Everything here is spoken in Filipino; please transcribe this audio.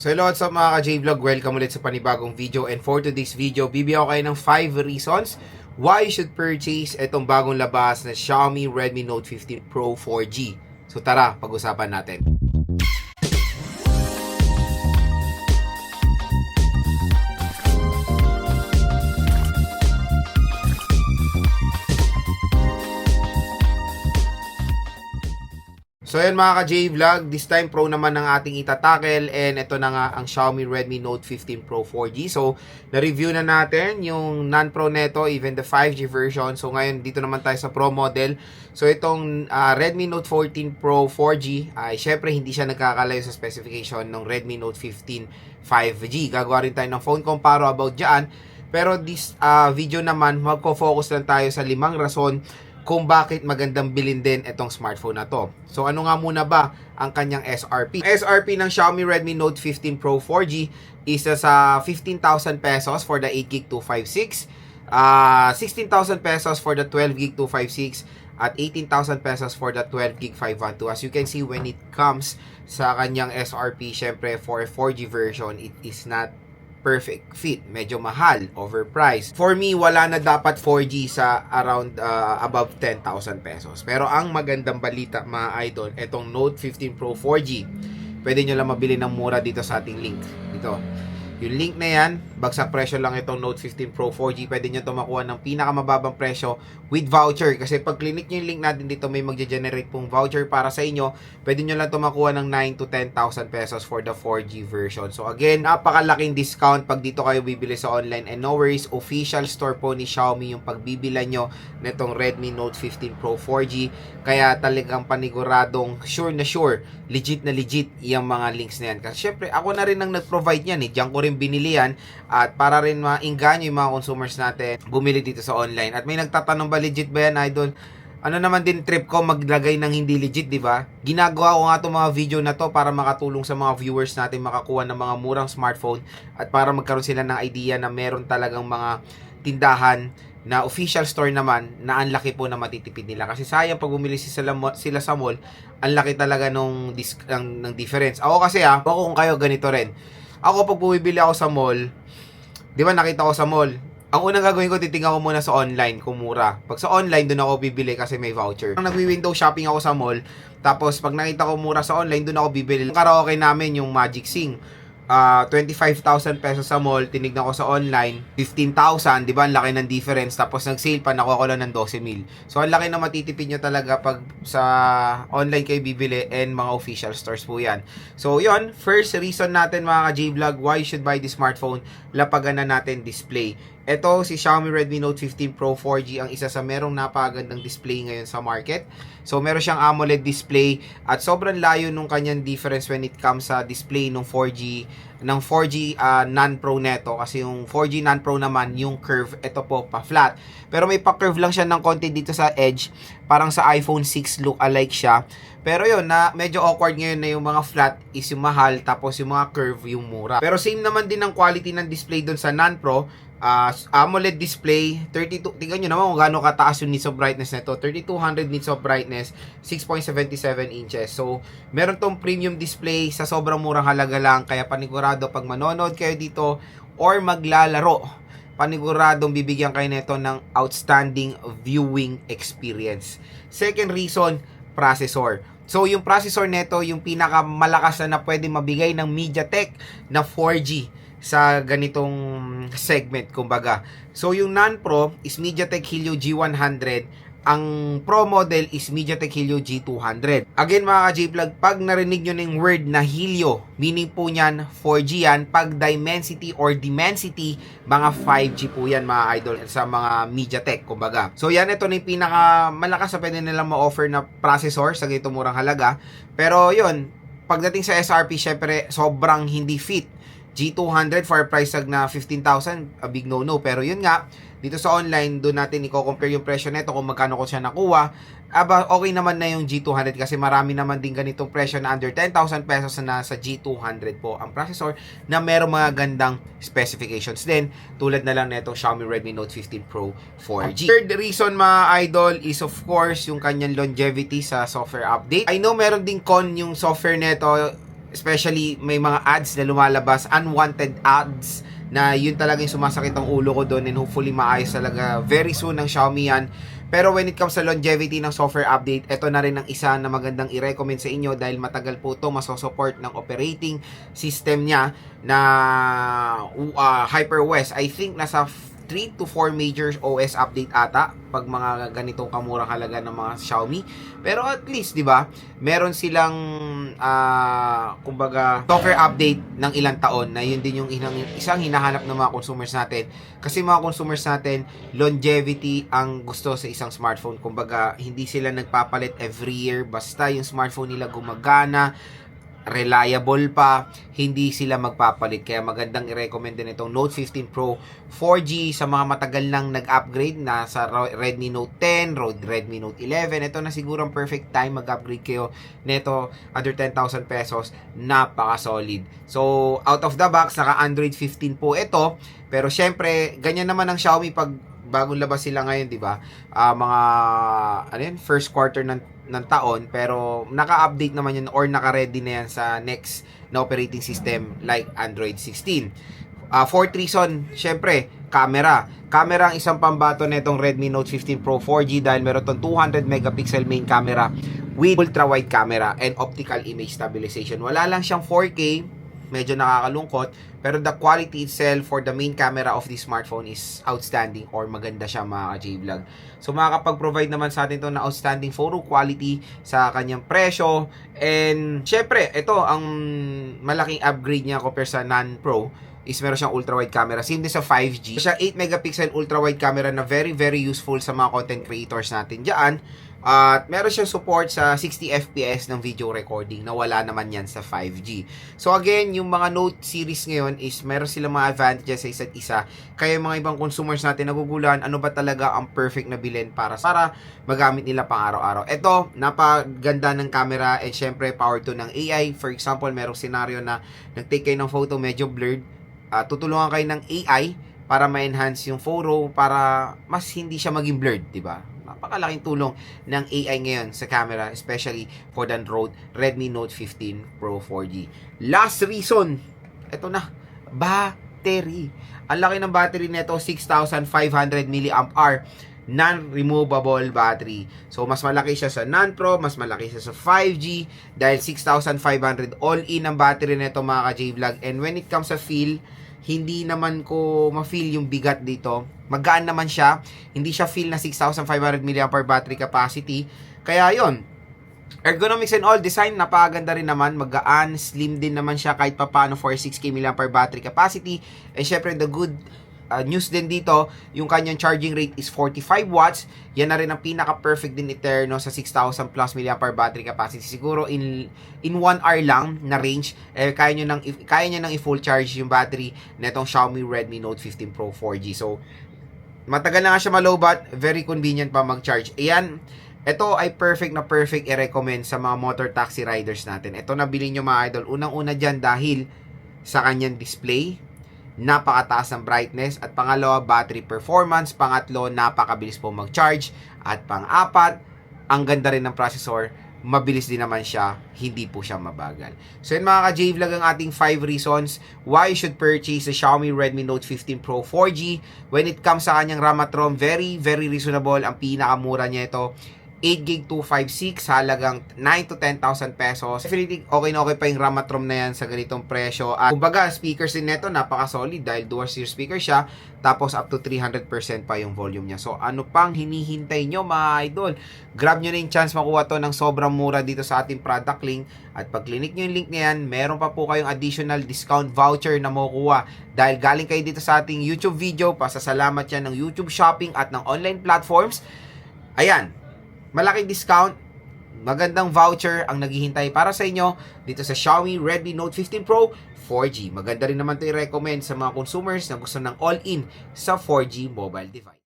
So hello, what's up mga ka-J-Vlog? Welcome ulit sa panibagong video, and for today's video, bibigyan ko kayo ng 5 reasons why you should purchase itong bagong labas na Xiaomi Redmi Note 15 Pro 4G. So tara, pag-usapan natin. So yan mga ka-J-Vlog, this time Pro naman ang ating itatakel, and ito na nga ang Xiaomi Redmi Note 15 Pro 4G. So na-review na natin yung non-Pro neto, even the 5G version. So ngayon dito naman tayo sa Pro model. So itong Redmi Note 14 Pro 4G ay syempre hindi siya nagkakalayo sa specification ng Redmi Note 15 5G. Gagawa rin tayo ng phone comparo about dyan. Pero this video naman, magko-focus lang tayo sa 5 rason kung bakit magandang bilhin din itong smartphone na to. So ano nga muna ba ang kanyang SRP? SRP ng Xiaomi Redmi Note 15 Pro 4G is sa 15,000 pesos for the 8GB 256, 16,000 pesos for the 12GB 256, at 18,000 pesos for the 12GB 512. As you can see, when it comes sa kanyang SRP, syempre for a 4G version, it is not perfect fit. Medyo mahal, overpriced. For me, wala na dapat 4G sa around above 10,000 pesos. Pero ang magandang balita mga idol, itong Note 15 Pro 4G, pwede nyo lang mabili ng mura dito sa ating link. Dito. Yung link na yan, bagsak presyo lang itong Note 15 Pro 4G. Pwede nyo ito makuha ng pinakamababang presyo with voucher. Kasi pag clinic nyo yung link natin dito, may magge-generate pong voucher para sa inyo. Pwede nyo lang ito makuha ng 9 to 10,000 pesos for the 4G version. So again, napakalaking discount pag dito kayo bibili sa online. And no worries, official store po ni Xiaomi yung pagbibilan nyo nitong Redmi Note 15 Pro 4G. Kaya talagang paniguradong sure na sure, legit na legit yung mga links na yan. Kasi syempre, ako na rin ang nag-provide yan eh. Diyan ko rin binili yan, at para rin maingganyo yung mga consumers natin bumili dito sa online. At may nagtatanong ba legit ba yan, idol? Ano naman din trip ko maglagay ng hindi legit, di ba? Ginagawa ko nga itong mga video na to para makatulong sa mga viewers natin makakuha ng mga murang smartphone, at para magkaroon sila ng idea na meron talagang mga tindahan na official store naman na ang laki po na matitipid nila. Kasi sayang pag bumili sila sa mall, ang laki talaga ng difference. Ako kasi ako kung kayo ganito rin. Ako pag bumibili ako sa mall, di ba nakita ko sa mall, ang unang gagawin ko, titingnan ko muna sa online kung mura. Pag sa online, doon ako bibili kasi may voucher. Nagwi-window shopping ako sa mall, tapos pag nakita ko mura sa online, doon ako bibili. Ang karaoke namin, yung Magic Sing, 25,000 pesos sa mall, tinignan ko sa online, 15,000, di ba? Ang laki ng difference. Tapos nag-sale pa, nakuha ko lang ng 12,000. So, ang laki na matitipid nyo talaga pag sa online kayo bibili, and mga official stores po yan. So, yon first reason natin mga ka-J-Vlog, why you should buy this smartphone, lapagan na natin display. Ito, si Xiaomi Redmi Note 15 Pro 4G, ang isa sa merong napakagandang display ngayon sa market. So, meron siyang AMOLED display, at sobrang layo nung kanyang difference when it comes sa display ng 4G non-Pro neto. Kasi yung 4G non-Pro naman, yung curve, ito po, pa-flat. Pero may pa-curve lang siya ng konti dito sa edge. Parang sa iPhone 6 look alike siya. Pero yun, na medyo awkward ngayon na yung mga flat is yung mahal, tapos yung mga curve yung mura. Pero same naman din ang quality ng display dun sa non-Pro. AMOLED display, 32, tingnan nyo naman kung gaano kataas yung nits of brightness nito, 3200 nits of brightness, 6.77 inches. So, meron tong premium display sa sobrang murang halaga lang, kaya panigurado pag manonood kayo dito or maglalaro, paniguradong bibigyan kayo nito ng outstanding viewing experience. Second reason, processor. So, yung processor nito, yung pinakamalakas na pwede mabigay ng MediaTek na 4G sa ganitong segment, kumbaga. So, yung non-Pro is MediaTek Helio G100. Ang Pro model is MediaTek Helio G200. Again, mga ka-J-Vlog, pag narinig nyo ng word na Helio, meaning po niyan, 4G yan. Pag Dimensity or Dimensity, mga 5G po yan, mga idol, sa mga MediaTek, kumbaga. So, yan, ito na yung pinakamalakas na pwede nilang ma-offer na processor sa ganitong murang halaga. Pero, yun, pagdating sa SRP, syempre, sobrang hindi fit. G200 for a price tag na 15,000, a big no-no. Pero yun nga, dito sa online, doon natin i-compare yung presyo nito kung magkano ko siya nakuha. Okay naman na yung G200 kasi marami naman din ganitong presyo na under 10,000 pesos na sa G200 po ang processor, na merong mga gandang specifications din, tulad na lang nitong Xiaomi Redmi Note 15 Pro 4G. Third reason mga idol is of course yung kanyang longevity sa software update. I know meron din con yung software nito, especially may mga ads na lumalabas, unwanted ads, na yun talaga yung sumasakit ang ulo ko doon, and hopefully maayos talaga very soon ng Xiaomi yan. Pero when it comes sa longevity ng software update, ito na rin ang isa na magandang i-recommend sa inyo dahil matagal po ito masosupport ng operating system niya na HyperOS. I think nasa 3 to 4 major OS update ata pag mga ganitong kamurang halaga ng mga Xiaomi. Pero at least, 'di ba? Meron silang kumbaga software update ng ilang taon na yun din yung isang hinahanap ng mga consumers natin. Kasi mga consumers natin, longevity ang gusto sa isang smartphone. Kumbaga, hindi sila nagpapalit every year, basta yung smartphone nila gumagana, reliable pa, hindi sila magpapalit. Kaya magandang i-recommend din itong Note 15 Pro 4G sa mga matagal nang nag-upgrade na sa Redmi Note 10, Redmi Note 11. Ito na siguro ang perfect time mag-upgrade kayo nito under 10,000 pesos. Napaka-solid. So, out of the box, naka Android 15 po ito. Pero syempre, ganyan naman ang Xiaomi pag bagong labas sila ngayon, di ba? First quarter ng taon, pero naka-update naman yun or naka-ready na yan sa next na operating system like Android 16. Fourth reason, syempre, camera. Camera ang isang pambato na itong Redmi Note 15 Pro 4G dahil meron itong 200 megapixel main camera with ultra-wide camera and optical image stabilization. Wala lang siyang 4K, medyo nakakalungkot, pero the quality itself for the main camera of this smartphone is outstanding or maganda siya mga ka-J-Vlog. So makakapag-provide naman sa atin ito na outstanding photo quality sa kanyang presyo. And syempre, ito ang malaking upgrade niya compare sa non-Pro is meron siyang ultra-wide camera. Same din sa 5G. Siya 8 megapixel ultra-wide camera na very very useful sa mga content creators natin dyan. At meron siyang support sa 60 FPS ng video recording na wala naman yan sa 5G. So again, yung mga Note series ngayon is meron silang mga advantages sa isa't isa. Kaya yung mga ibang consumers natin naguguluhan, ano ba talaga ang perfect na bilhin para magamit nila pang araw-araw. Ito, napaganda ng camera and syempre power to ng AI. For example, merong scenario na nag-take kayo ng photo medyo blurred. Tutulungan kayo ng AI para ma-enhance yung photo para mas hindi siya maging blurred, di ba? Napakalaking tulong ng AI ngayon sa camera, especially for the Redmi Note 15 Pro 4G. Last reason, ito na, battery. Ang laki ng battery nito, 6,500 mAh, non-removable battery. So, mas malaki siya sa non-Pro, mas malaki siya sa 5G, dahil 6,500 all-in ang battery nito mga ka-J-Vlog. And when it comes sa feel, hindi naman ko ma-feel yung bigat dito. Magaan naman siya. Hindi siya feel na 6,500 mAh battery capacity. Kaya yon, ergonomics and all, design, napakaganda rin naman. Magaan, slim din naman siya kahit papano for 6K mAh battery capacity. And syempre, the good news din dito, yung kanyang charging rate is 45 watts. Yan na rin ang pinaka-perfect din iterno sa 6,000 plus mAh battery capacity. Siguro in 1 hour lang na range, kaya nyo nang i-full charge yung battery netong Xiaomi Redmi Note 15 Pro 4G. So, matagal na nga siya malobat, very convenient pa mag-charge. Ayan, ito ay perfect na perfect i-recommend sa mga motor taxi riders natin. Ito nabili nyo mga idol. Unang-una dyan dahil sa kanyang display, napakataas ng brightness, at pangalawa, battery performance, pangatlo, napakabilis po mag-charge, at pang-apat, ang ganda rin ng processor, mabilis din naman siya, hindi po siya mabagal. So yun mga ka-J-Vlog ang ating 5 reasons why you should purchase the Xiaomi Redmi Note 15 Pro 4G. When it comes sa kanyang RAM at ROM, very very reasonable. Ang pinakamura niya ito, 8GB 256, halagang 9 to 10,000 pesos. Definitely okay na okay pa yung RAM at ROM na yan sa ganitong presyo. At kumbaga, speakers din neto napaka-solid dahil dual sear speaker siya, tapos up to 300% pa yung volume niya. So ano pang hinihintay nyo mga idol? Grab nyo na yung chance makuha to ng sobrang mura dito sa ating product link. At pag click nyo yung link na yan, meron pa po kayong additional discount voucher na makukuha. Dahil galing kayo dito sa ating YouTube video, pasasalamat yan ng YouTube Shopping at ng online platforms. Ayan, malaking discount, magandang voucher ang naghihintay para sa inyo dito sa Xiaomi Redmi Note 15 Pro 4G. Maganda rin naman ito i-recommend sa mga consumers na gusto ng all-in sa 4G mobile device.